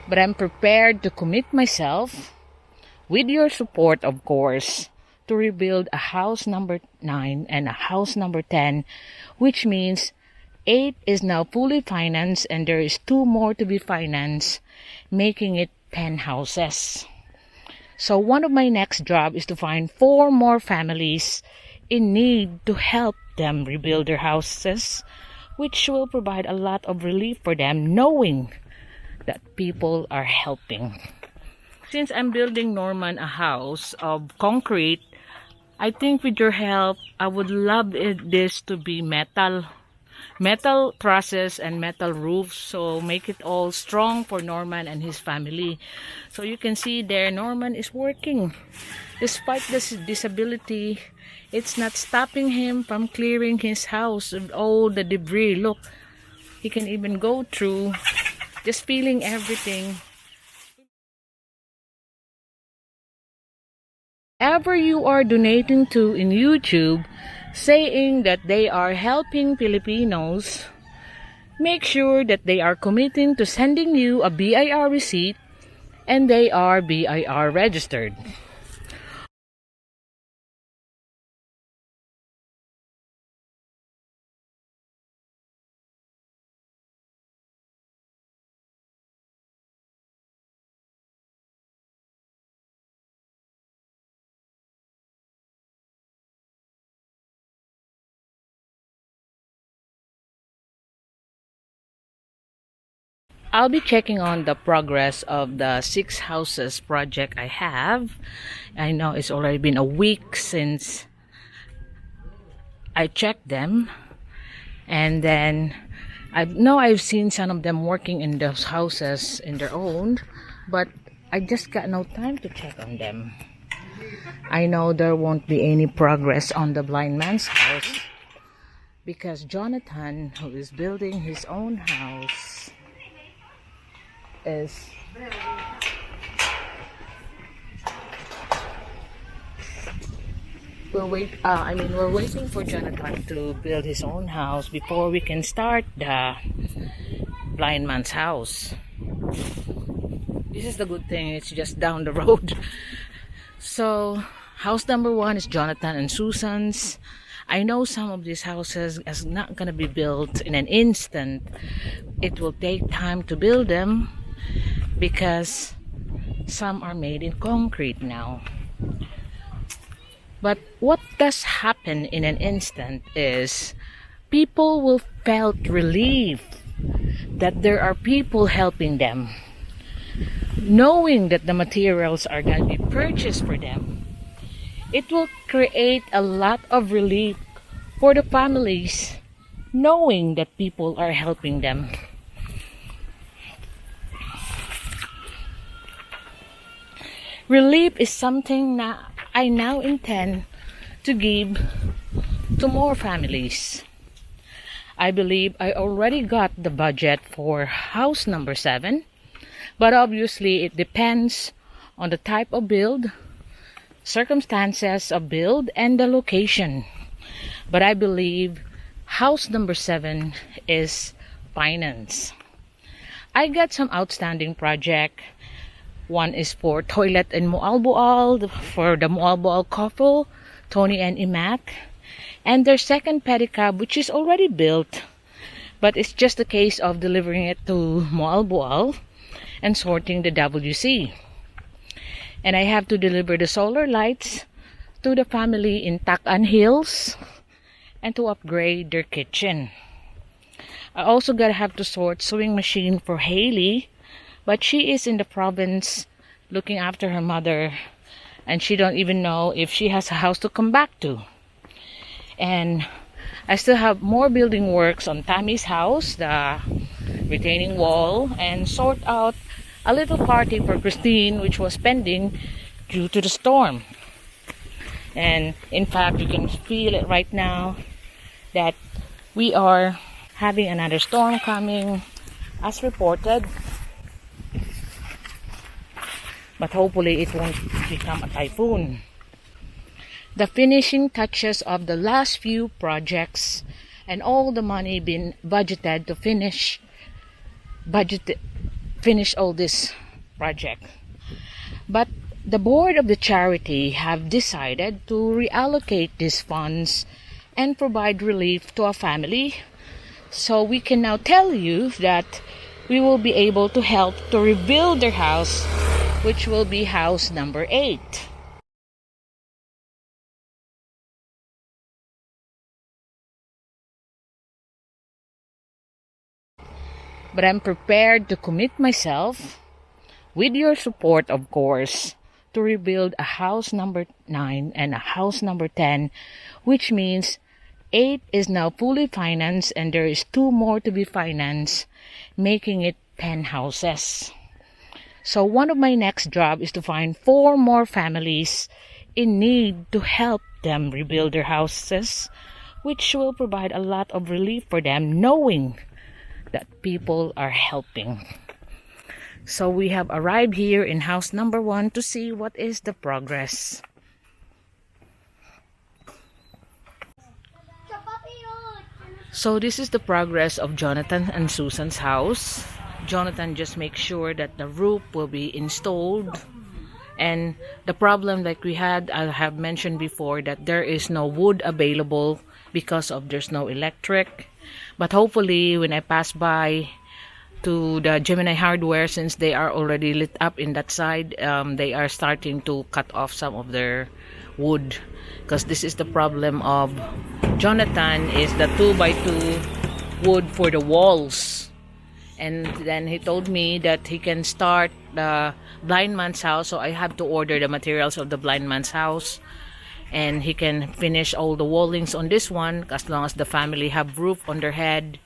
but I'm prepared to commit myself, with your support of course, to rebuild a house number 9 and a house number 10, which means 8 is now fully financed and there is 2 more to be financed, making it 10 houses. So one of my next job is to find 4 more families in need to help them rebuild their houses, which will provide a lot of relief for them knowing that people are helping. Since I'm building Norman a house of concrete, I think with your help, I would love this to be metal trusses and metal roofs, so make it all strong for Norman and his family. So you can see there, Norman is working. Despite this disability, it's not stopping him from clearing his house of all the debris. Look, he can even go through, just feeling everything. Whoever you are donating to in YouTube, saying that they are helping Filipinos, make sure that they are committing to sending you a BIR receipt and they are BIR registered. I'll be checking on the progress of the 6 houses project I have. I know it's already been a week since I checked them. And then I know I've seen some of them working in those houses in their own, but I just got no time to check on them. I know there won't be any progress on the blind man's house because Jonathan, who is building his own house, is we're waiting for Jonathan to build his own house before we can start the blind man's house. This is the good thing, it's just down the road. So house number 1 is Jonathan and Susan's. I know some of these houses is not gonna be built in an instant. It will take time to build them because some are made in concrete now. But what does happen in an instant is people will felt relief that there are people helping them, knowing that the materials are going to be purchased for them. It will create a lot of relief for the families, knowing that people are helping them. Relief is something that I now intend to give to more families. I believe I already got the budget for house number 7, but obviously it depends on the type of build, circumstances of build, and the location. But I believe house number 7 is finance. I got some outstanding project. One is for toilet in Moalboal, for the Moalboal couple, Tony and Imac, and their second pedicab, which is already built, but it's just a case of delivering it to Moalboal and sorting the WC. And I have to deliver the solar lights to the family in Takan Hills and to upgrade their kitchen. I also have to sort sewing machine for Haley, but she is in the province looking after her mother and she don't even know if she has a house to come back to. And I still have more building works on Tammy's house, the retaining wall, and sort out a little party for Christine which was pending due to the storm. And in fact, you can feel it right now that we are having another storm coming as reported. But hopefully it won't become a typhoon. The finishing touches of the last few projects and all the money been budgeted to finish finish all this project. But the board of the charity have decided to reallocate these funds and provide relief to a family. So we can now tell you that we will be able to help to rebuild their house, which will be house number 8. But I'm prepared to commit myself, with your support of course, to rebuild a house number 9 and a house number 10, which means 8 is now fully financed and there is 2 more to be financed, making it 10 houses. So one of my next job is to find 4 more families in need to help them rebuild their houses, which will provide a lot of relief for them, knowing that people are helping. So we have arrived here in house number 1 to see what is the progress. So this is the progress of Jonathan and Susan's house. Jonathan just makes sure that the roof will be installed. And the problem like we had, I have mentioned before, that there is no wood available because of there's no electric. But hopefully when I pass by to the Gemini hardware, since they are already lit up in that side, they are starting to cut off some of their wood, because this is the problem of Jonathan, is the 2x2 wood for the walls. And then he told me that he can start the blind man's house, so I have to order the materials of the blind man's house, and he can finish all the wallings on this one. As long as the family have roof on their head,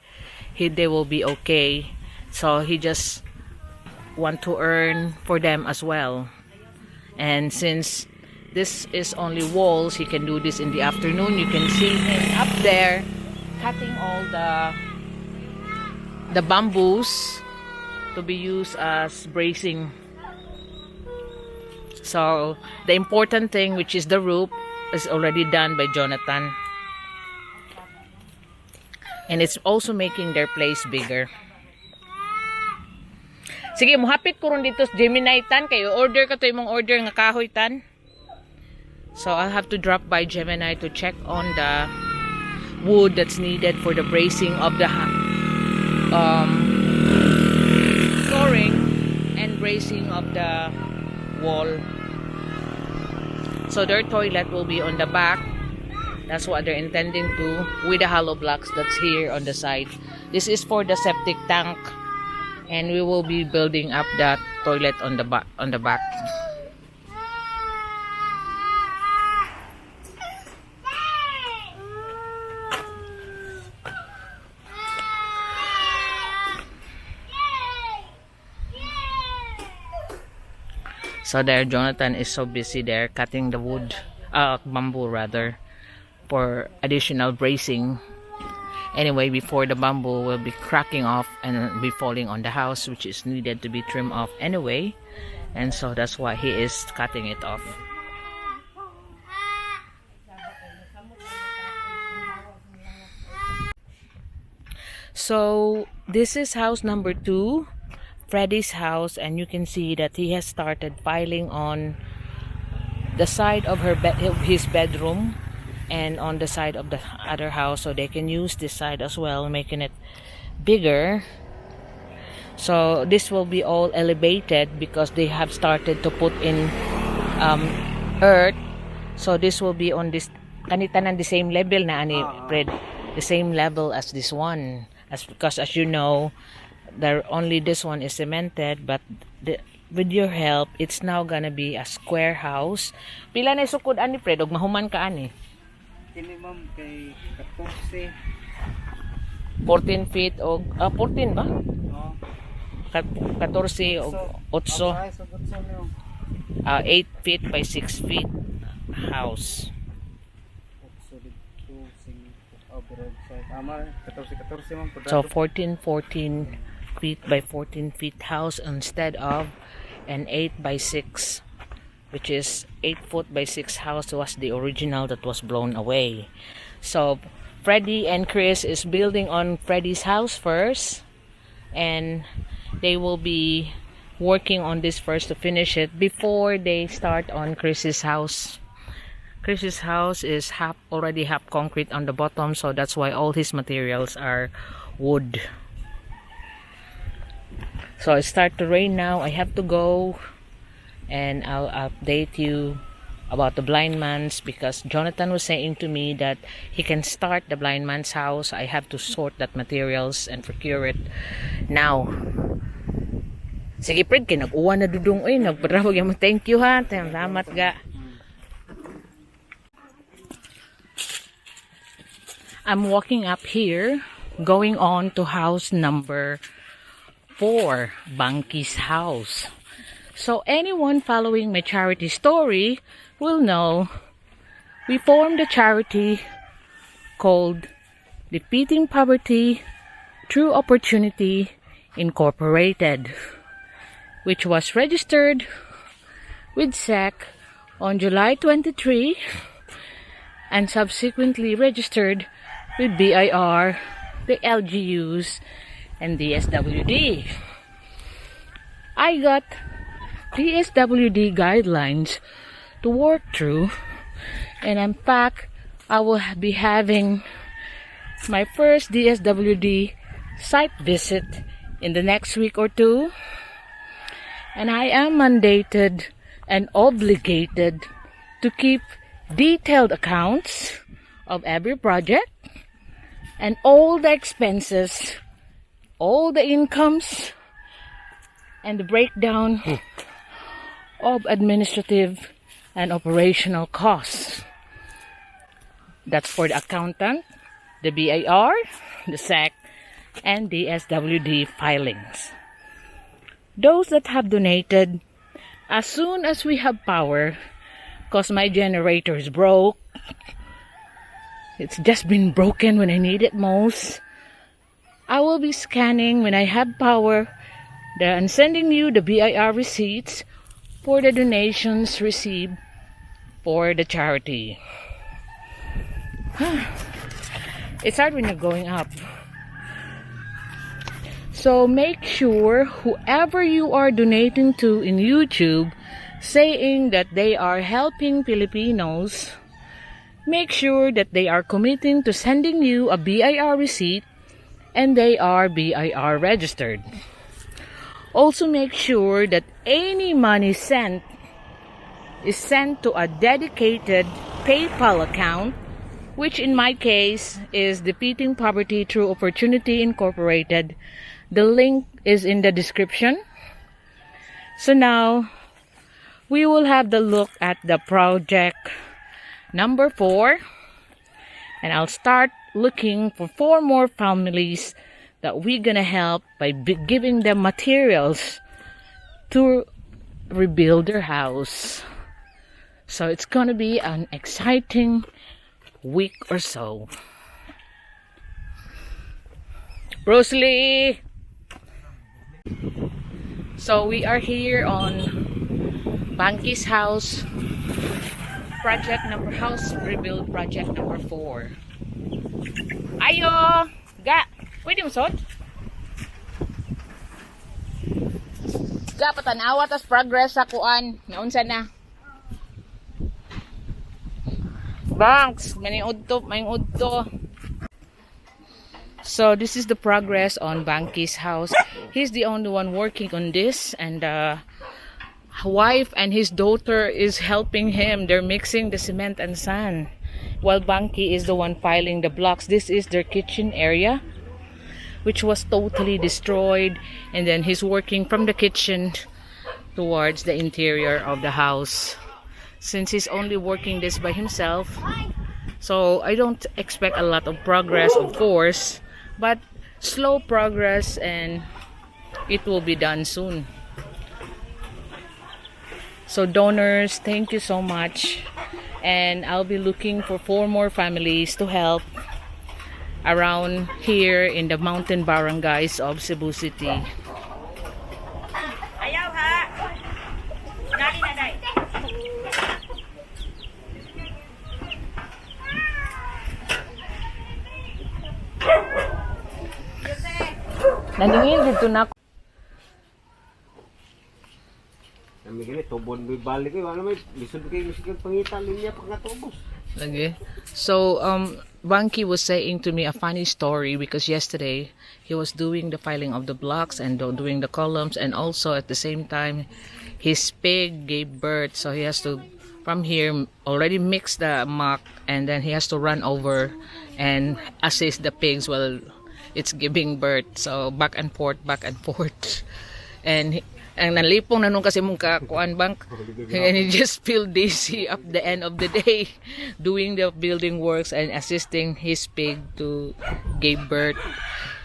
they will be okay. So he just want to earn for them as well. And since this is only walls, he can do this in the afternoon. You can see him up there cutting all the bamboos to be used as bracing. So the important thing, which is the roof, is already done by Jonathan, and it's also making their place bigger. Sige, muhapit ko ron dito sa Gemini tan, kayo order ka to imong order nga kahoy tan. So I'll have to drop by Gemini to check on the wood that's needed for the bracing of the flooring and bracing of the wall. So their toilet will be on the back. That's what they're intending to, with the hollow blocks that's here on the side. This is for the septic tank, and we will be building up that toilet on the back. So there, Jonathan is so busy there cutting the wood, bamboo rather, for additional bracing. Anyway, before the bamboo will be cracking off and be falling on the house, which is needed to be trimmed off anyway. And so that's why he is cutting it off. So this is house number 2, Freddys House, and you can see that he has started piling on the side of his bedroom and on the side of the other house, so they can use this side as well, making it bigger. So this will be all elevated because they have started to put in earth. So this will be on this kanitanan the same level na ani Fred, the same level as this one, because as you know, only this one is cemented, but with your help, it's now gonna be a square house. Pila na sukod ani Fred, og mahuman ka ani? Kini ma'am kay 14. 14 feet og 14 ba? Oo. 14 og 8. 8 feet by 6 feet house. So 14 feet by 14 feet house instead of an 8 by 6, which is 8 foot by 6 house was the original that was blown away. So Freddie and Chris is building on Freddie's house first, and they will be working on this first to finish it before they start on Chris's house. Chris's house is already half concrete on the bottom, so that's why all his materials are wood. So it starts to rain now. I have to go, and I'll update you about the blind man's, because Jonathan was saying to me that he can start the blind man's house. I have to sort that materials and procure it now. Sige, Fred, kinag-uwan na dudong. Uy, nagparawag yung thank you ha. Salamat ga. I'm walking up here, going on to house number 4, Bankies House. So anyone following my charity story will know we formed a charity called Defeating Poverty Through Opportunity Incorporated, which was registered with SEC on July 23 and subsequently registered with BIR, the LGUs, and DSWD. I got DSWD guidelines to work through, and in fact I will be having my first DSWD site visit in the next week or two, and I am mandated and obligated to keep detailed accounts of every project and all the expenses, all the incomes, and the breakdown of administrative and operational costs. That's for the accountant, the BIR, the SEC, and the SWD filings. Those that have donated, as soon as we have power, because my generator is broke, it's just been broken when I need it most, I will be scanning when I have power and sending you the BIR receipts for the donations received for the charity. It's hard when you're going up. So make sure whoever you are donating to in YouTube, saying that they are helping Filipinos, make sure that they are committing to sending you a BIR receipt and they are BIR registered. Also make sure that any money sent is sent to a dedicated PayPal account, which in my case is Defeating Poverty Through Opportunity Incorporated. The link is in the description. So now we will have the look at the project number 4, and I'll start looking for 4 more families that we're gonna help by giving them materials to rebuild their house. So it's gonna be an exciting week or so. Bruce Lee! So we are here on Bankies House, house rebuild project number 4. Ayo! Ga! Pwede mo sod? Ga, patanawa tas progress sa kuan. Naunsa na? Banks! Maniud to. So this is the progress on Bankies House. He's the only one working on this, and wife and his daughter is helping him. They're mixing the cement and sand, while Banky is the one filing the blocks. This is their kitchen area, which was totally destroyed, and then he's working from the kitchen towards the interior of the house, since he's only working this by himself. So I don't expect a lot of progress, of course, but slow progress, and it will be done soon. So donors, thank you so much, and I'll be looking for 4 more families to help around here in the mountain barangays of Cebu City. Ayaw ha. Nari na day. Nandingin dito na. Kami gini, tubon may balik ko. Ano may, lisod kayo pangitan niya pag natubos. Okay. So, Banky was saying to me a funny story because yesterday he was doing the filing of the blocks and doing the columns, and also at the same time his pig gave birth, so he has to from here already mix the muck, and then he has to run over and assist the pigs while it's giving birth. So back and forth, and ang nalipong na nung kasi mong kakuan bank, and he just feel dizzy up the end of the day doing the building works and assisting his pig to give birth.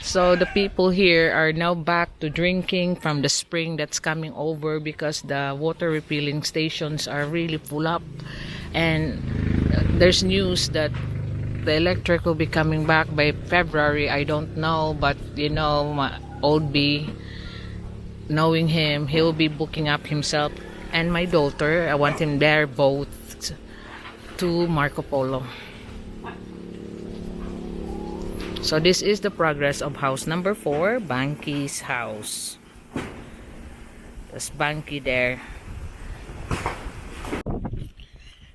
So the people here are now back to drinking from the spring that's coming over because the water refilling stations are really full up, and there's news that the electric will be coming back by February. I don't know, but you know, my old B, knowing him, he will be booking up himself and my daughter. I want him there both to Marco Polo. So this is the progress of house number 4, Bankies House. There's Banky there.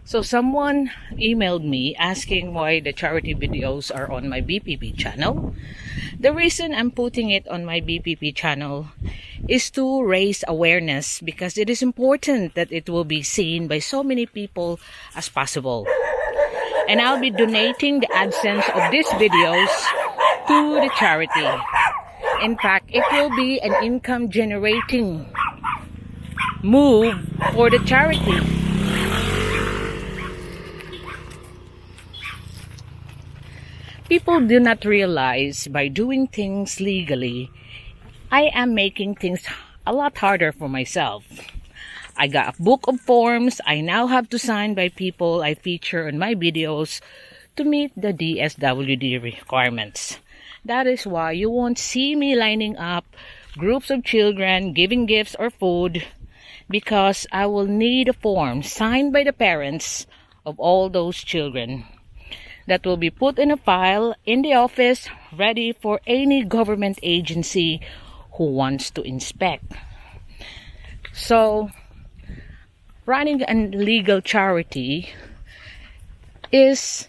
So someone emailed me asking why the charity videos are on my BPP channel. The reason I'm putting it on my BPP channel is to raise awareness, because it is important that it will be seen by so many people as possible. And I'll be donating the AdSense of these videos to the charity. In fact, it will be an income generating move for the charity. People do not realize by doing things legally, I am making things a lot harder for myself. I got a book of forms I now have to sign by people I feature on my videos to meet the DSWD requirements. That is why you won't see me lining up groups of children giving gifts or food, because I will need a form signed by the parents of all those children that will be put in a file in the office, ready for any government agency who wants to inspect. So, running a legal charity is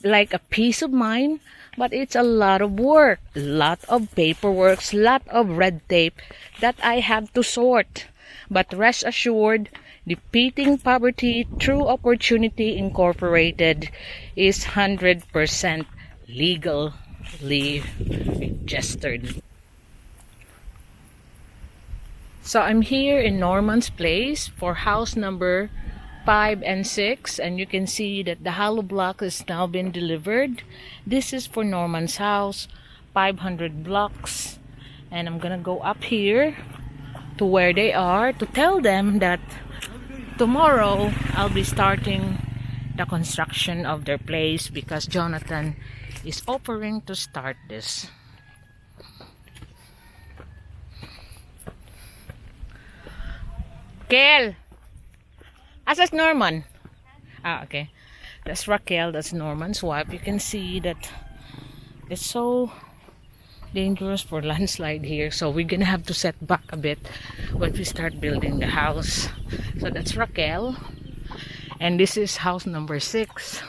like a peace of mind, but it's a lot of work, a lot of paperwork, a lot of red tape that I have to sort. But rest assured, Defeating Poverty Through Opportunity Incorporated is 100% legally registered. So I'm here in Norman's place for house number 5 and 6, and you can see that the hollow block has now been delivered. This is for Norman's house, 500 blocks, and I'm gonna go up here to where they are to tell them that tomorrow I'll be starting the construction of their place, because Jonathan is offering to start this. Kel! Asas Norman? Ah, okay. That's Raquel, that's Norman's wife. You can see that it's so dangerous for landslide here, so we're gonna have to set back a bit when we start building the house. So that's Raquel, and this is house number 6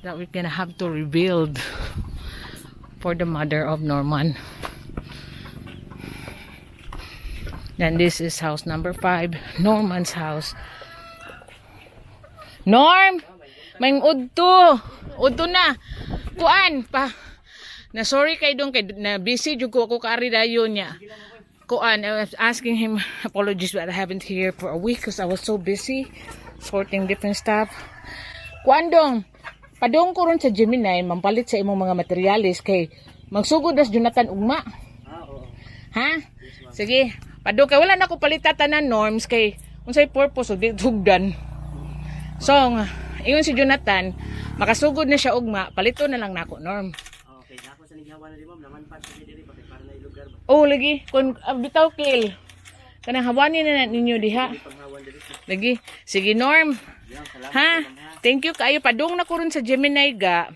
that we're gonna have to rebuild for the mother of Norman. Then this is house number 5, Norman's house. Norm! May udto na. Kuan pa. Na sorry kay dong, kay na busy jud ko ako kaari dayon niya. Kuan, I was asking him apologies, but I haven't here for a week because I was so busy sorting different stuff. Kuan dong, padong ko ron sa Gemini, mampalit sa imong mga materialis kay magsugod das Jonathan ugma. Ha? Sige, padong kay wala na ko palita tanan Norms kay unsay purpose og ditugdan. So, ingon si Jonathan, makasugod na siya ugma, palito na lang nako Norm. Okay, ako sa nighawa na di ma'am, naman pa sa diri para na lugar ba. Oh, lagi kun bitaw Kil. Kanang hawani na ninyo diha. Lagi. Sige Norm. Ha? Thank you kaayo, padung na ko ron sa Gemini ga.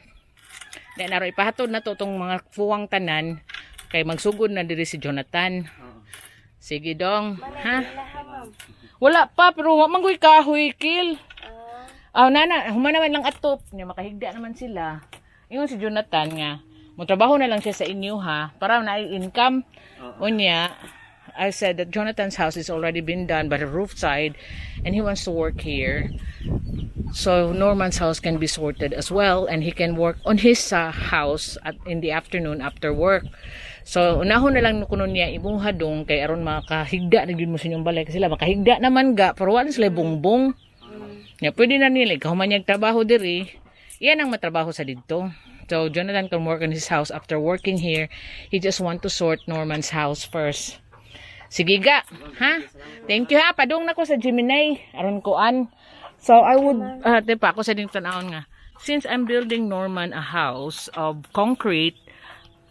Then aroy ipahatod na to tong mga fuwang tanan kay magsugod na diri si Jonathan. Sige dong. Ha? Ilaha, ma'am. Wala pa, pero wa man ko'y kahoy, Kil. Nana, humanaman lang atop. Niya, makahigda naman sila. Ingon si Jonathan nga, magtrabaho na lang siya sa inyo ha, para na income. Unya, I said that Jonathan's house is already been done by the roof side and he wants to work here. So Norman's house can be sorted as well and he can work on his house in the afternoon after work. So unahon na lang kuno niya ibong hadong kay aron makahigda na gyud mo sa inyong balay kasi sila makahigda naman ga pero wala sila bongbong. Ya pwede na nila kahumanyag trabaho diri. Iyan ang matrabaho sa didto. So Jonathan can work on his house after working here. He just want to sort Norman's house first. Sige ga, ha? Thank you ha. Padung na ko sa Gemini. Aron koan. So I would, pa ako sa ding tanawon nga. Since I'm building Norman a house of concrete,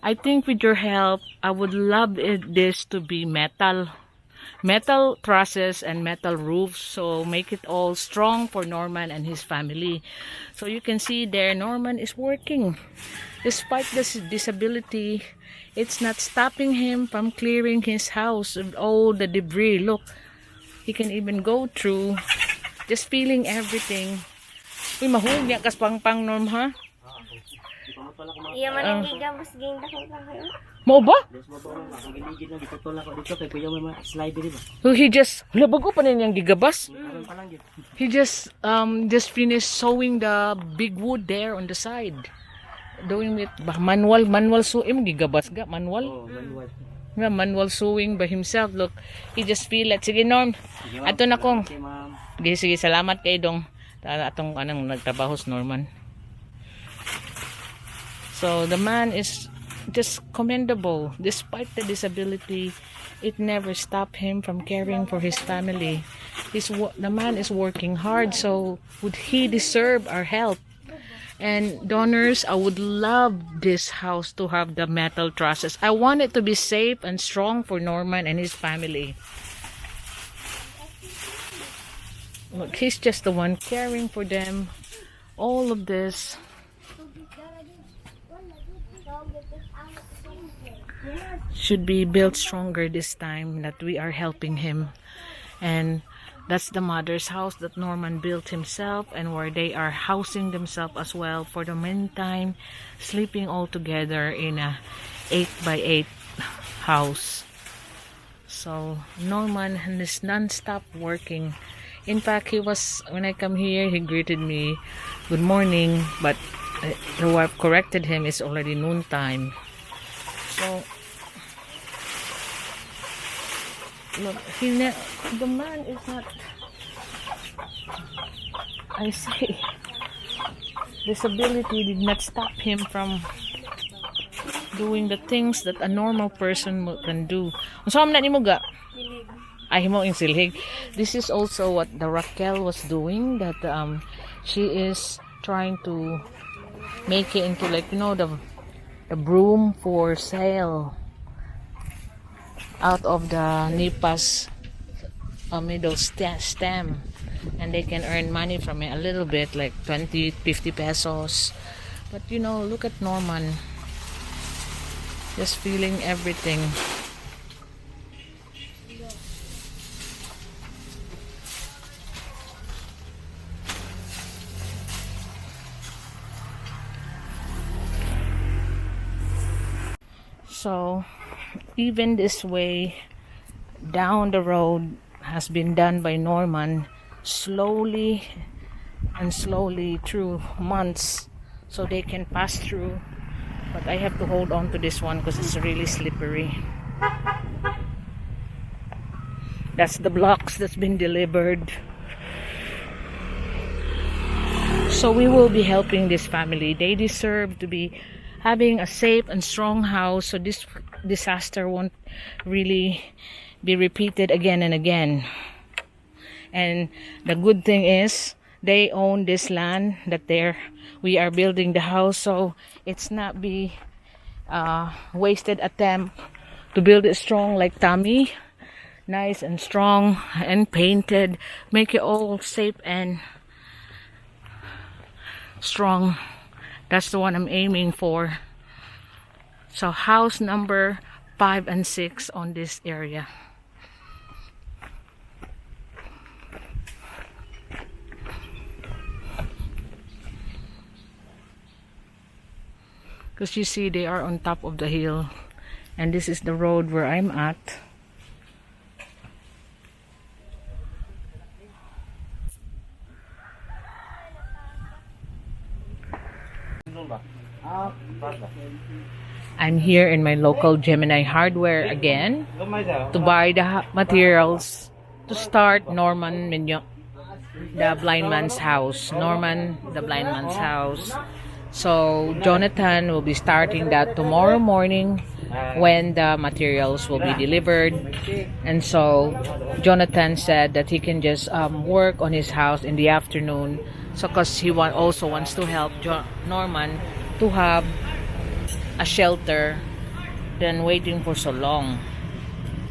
I think with your help, I would love this to be metal. Metal trusses and metal roofs. So make it all strong for Norman and his family. So you can see there, Norman is working. Despite this disability, it's not stopping him from clearing his house of all the debris. Look, he can even go through, just feeling everything. Uy, mahug niya kas pang Norm, ha? Iya man ang gigamos ging dako lang kayo. Mo ba? Giligid na gitutol ako dito kay kuya may slide diri ba. So he just, bago pa niyang gigabas. Karon pa lang gid. He just finished sewing the big wood there on the side. Doing it manual sewing gigabas ga manual. Manual. Yeah, manual sewing by himself. Look, he just feel it. Sige Norm. Ato na kong. Okay, ma'am. Sige, salamat kay dong. Atong anong nagtrabaho sa Norman. So the man is just commendable. Despite the disability, it never stopped him from caring for his family. The man is working hard, so would he deserve our help? And donors, I would love this house to have the metal trusses. I want it to be safe and strong for Norman and his family. Look, he's just the one caring for them. All of this. Should be built stronger this time that we are helping him. And that's the mother's house that Norman built himself and where they are housing themselves as well for the meantime, sleeping all together in a 8x8 house. So Norman is non-stop working. In fact, when I come here, he greeted me, good morning, but the wife corrected him, it's already noontime. So look, the man is not, I say, disability did not stop him from doing the things that a normal person can do. So, na ni mo ga? Ay, mo in silhig. This is also what the Raquel was doing, that she is trying to make it into like, you know, the broom for sale out of the nipas middle stem, and they can earn money from it a little bit, like 20-50 pesos. But you know, look at Norman, just feeling everything. So even this way down the road has been done by Norman, slowly and slowly through months, so they can pass through. But I have to hold on to this one because it's really slippery. That's the blocks that's been delivered. So we will be helping this family. They deserve to be having a safe and strong house, so this disaster won't really be repeated again and again. And the good thing is they own this land that we are building the house, so it's not be wasted attempt to build it strong like Tommy, nice and strong and painted, make it all safe and strong. That's the one I'm aiming for. So house number 5 and 6 on this area. Because you see, they are on top of the hill. And this is the road where I'm at. I'm here in my local Gemini hardware again to buy the materials to start Norman Minyo, the blind man's house. Norman, the blind man's house. So Jonathan will be starting that tomorrow morning when the materials will be delivered. And so Jonathan said that he can just work on his house in the afternoon. So because he also wants to help Norman to have a shelter than waiting for so long.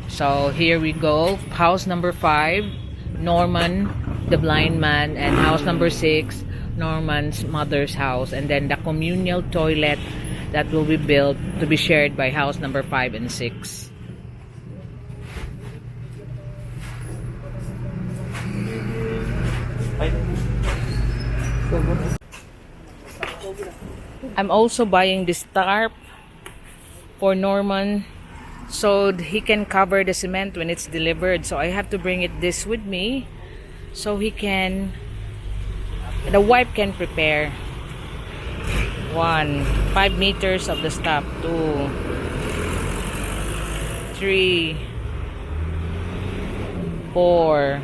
So here we go. House number 5, Norman the blind man, and house number 6, Norman's mother's house, and then the communal toilet that will be built to be shared by house number 5 and 6. I'm also buying this tarp for Norman so he can cover the cement when it's delivered. So I have to bring this with me so the wife can prepare. 1, 5 meters of the stop. 2, 3, 4.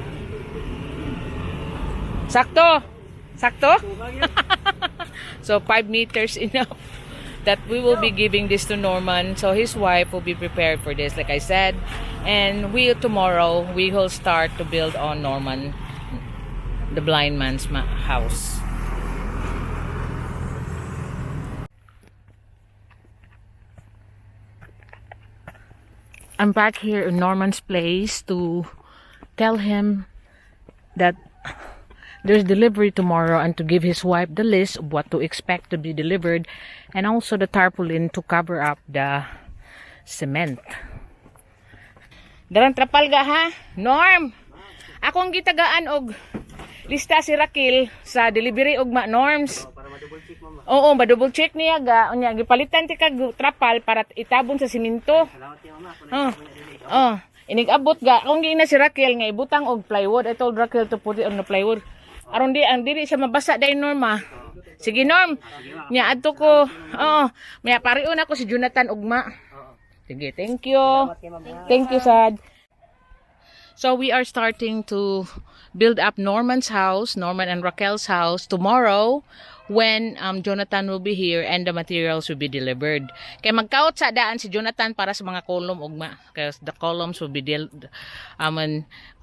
Sakto? Sakto? So 5 meters enough that we will be giving this to Norman, so his wife will be prepared for this, like I said. And tomorrow we will start to build on Norman, the blind man's house. I'm back here in Norman's place to tell him that there's delivery tomorrow and to give his wife the list of what to expect to be delivered, and also the tarpaulin to cover up the cement. Darang trapal ga ha? Norm! Akong gitagaan og lista si Raquel sa delivery og Norms. Para ma-double check mama. Oo, ma-double check niya ga. Unya, gipalitan ti kag trapal para itabon sa simento. Salamat kay mama. Inig-abot ga. Kung gina si Raquel nga ibutang og plywood. I told Raquel to put it on the plywood. Aron ang dili siya mabasa dahil Norma. Sige Norm. Nya adto ko. May pariun ako si Jonathan ugma. Sige, thank you. Thank you, Sad. So we are starting to build up Norman's house, Norman and Raquel's house tomorrow when Jonathan will be here and the materials will be delivered. Kaya magkaot sa daan si Jonathan para sa mga column ugma. Because the columns will be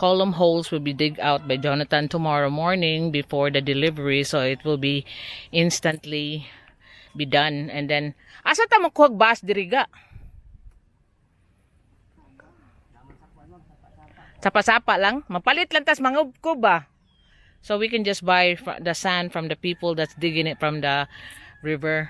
column holes will be dig out by Jonathan tomorrow morning before the delivery, so it will be instantly be done. And then asa ta makuha bus diriga? Sapa-sapa lang, mapalit lang tas mga kuba. So we can just buy the sand from the people that's digging it from the river.